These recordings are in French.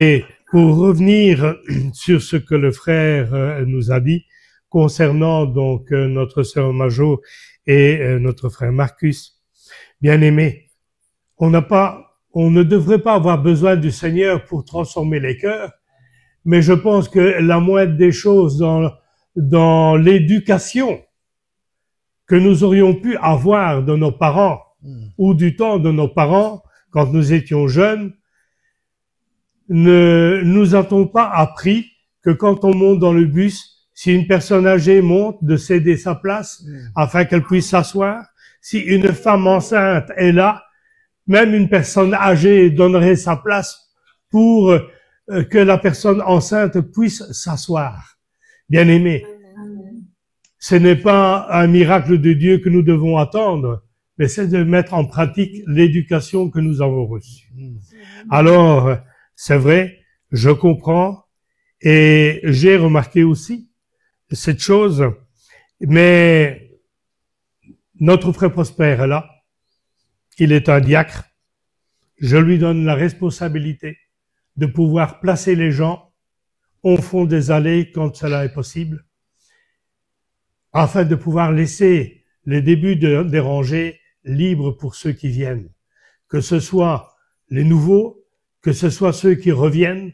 Et pour revenir sur ce que le frère nous a dit concernant donc notre sœur Majo et notre frère Marcus, bien aimé, on ne devrait pas avoir besoin du Seigneur pour transformer les cœurs, mais je pense que la moindre des choses dans l'éducation que nous aurions pu avoir de nos parents ou du temps de nos parents quand nous étions jeunes, ne nous a-t-on pas appris que quand on monte dans le bus, si une personne âgée monte, de céder sa place afin qu'elle puisse s'asseoir? Si une femme enceinte est là, même une personne âgée donnerait sa place pour que la personne enceinte puisse s'asseoir. Bien aimé, ce n'est pas un miracle de Dieu que nous devons attendre, mais c'est de mettre en pratique l'éducation que nous avons reçue. Alors, c'est vrai, je comprends et j'ai remarqué aussi cette chose, mais notre frère Prosper est là, il est un diacre, je lui donne la responsabilité de pouvoir placer les gens au fond des allées quand cela est possible, afin de pouvoir laisser les débuts des rangées libres pour ceux qui viennent, que ce soit les nouveaux, que ce soit ceux qui reviennent,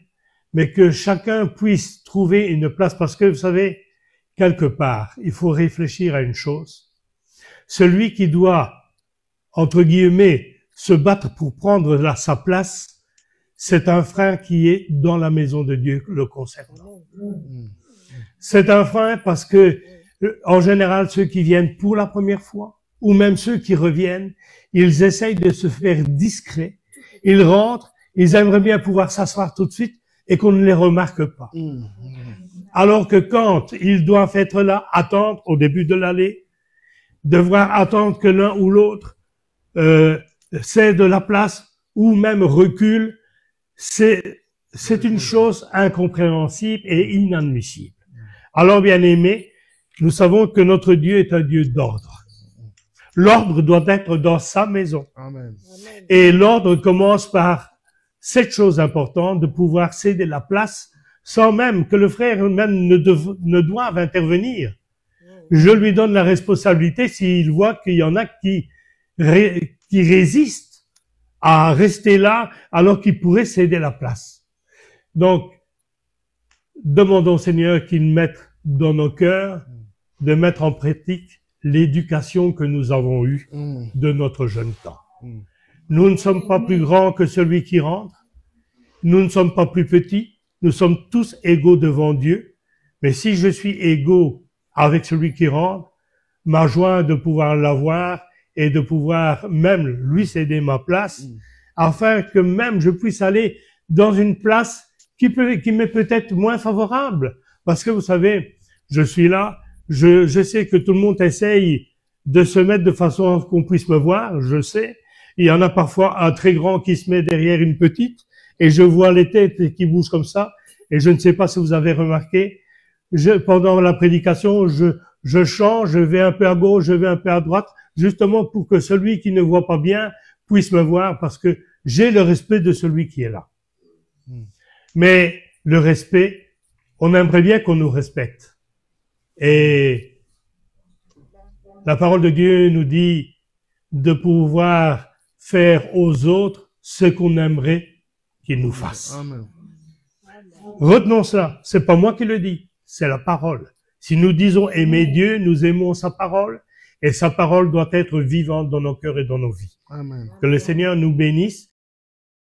mais que chacun puisse trouver une place, parce que vous savez, quelque part, il faut réfléchir à une chose. Celui qui doit, entre guillemets, se battre pour prendre sa place, c'est un frère qui est dans la maison de Dieu le concernant. C'est un frère parce que, en général, ceux qui viennent pour la première fois, ou même ceux qui reviennent, ils essayent de se faire discrets. Ils rentrent, ils aimeraient bien pouvoir s'asseoir tout de suite et qu'on ne les remarque pas. Alors que quand ils doivent être là, attendre au début de l'allée, devoir attendre que l'un ou l'autre cède la place ou même recule, c'est une chose incompréhensible et inadmissible. Alors, bien aimés, nous savons que notre Dieu est un Dieu d'ordre. L'ordre doit être dans sa maison. Amen. Et l'ordre commence par cette chose importante de pouvoir céder la place sans même que le frère même ne doive intervenir. Je lui donne la responsabilité s'il voit qu'il y en a qui résistent à rester là alors qu'il pourrait céder la place. Donc, demandons au Seigneur qu'il mette dans nos cœurs de mettre en pratique l'éducation que nous avons eue de notre jeune temps. Nous ne sommes pas plus grands que celui qui rentre. Nous ne sommes pas plus petits. Nous sommes tous égaux devant Dieu. Mais si je suis égaux avec celui qui rentre, ma joie de pouvoir l'avoir et de pouvoir même lui céder ma place, afin que même je puisse aller dans une place qui m'est peut-être moins favorable. Parce que vous savez, je suis là, je sais que tout le monde essaye de se mettre de façon à ce qu'on puisse me voir, je sais. Il y en a parfois un très grand qui se met derrière une petite, et je vois les têtes qui bougent comme ça, et je ne sais pas si vous avez remarqué, pendant la prédication, je change, je vais un peu à gauche, je vais un peu à droite, justement pour que celui qui ne voit pas bien puisse me voir, parce que j'ai le respect de celui qui est là. Mais le respect, on aimerait bien qu'on nous respecte. Et la parole de Dieu nous dit de pouvoir faire aux autres ce qu'on aimerait qu'ils nous fassent. Amen. Retenons cela. C'est pas moi qui le dis, c'est la parole. Si nous disons aimer Dieu, nous aimons sa parole, et sa parole doit être vivante dans nos cœurs et dans nos vies. Amen. Que le Seigneur nous bénisse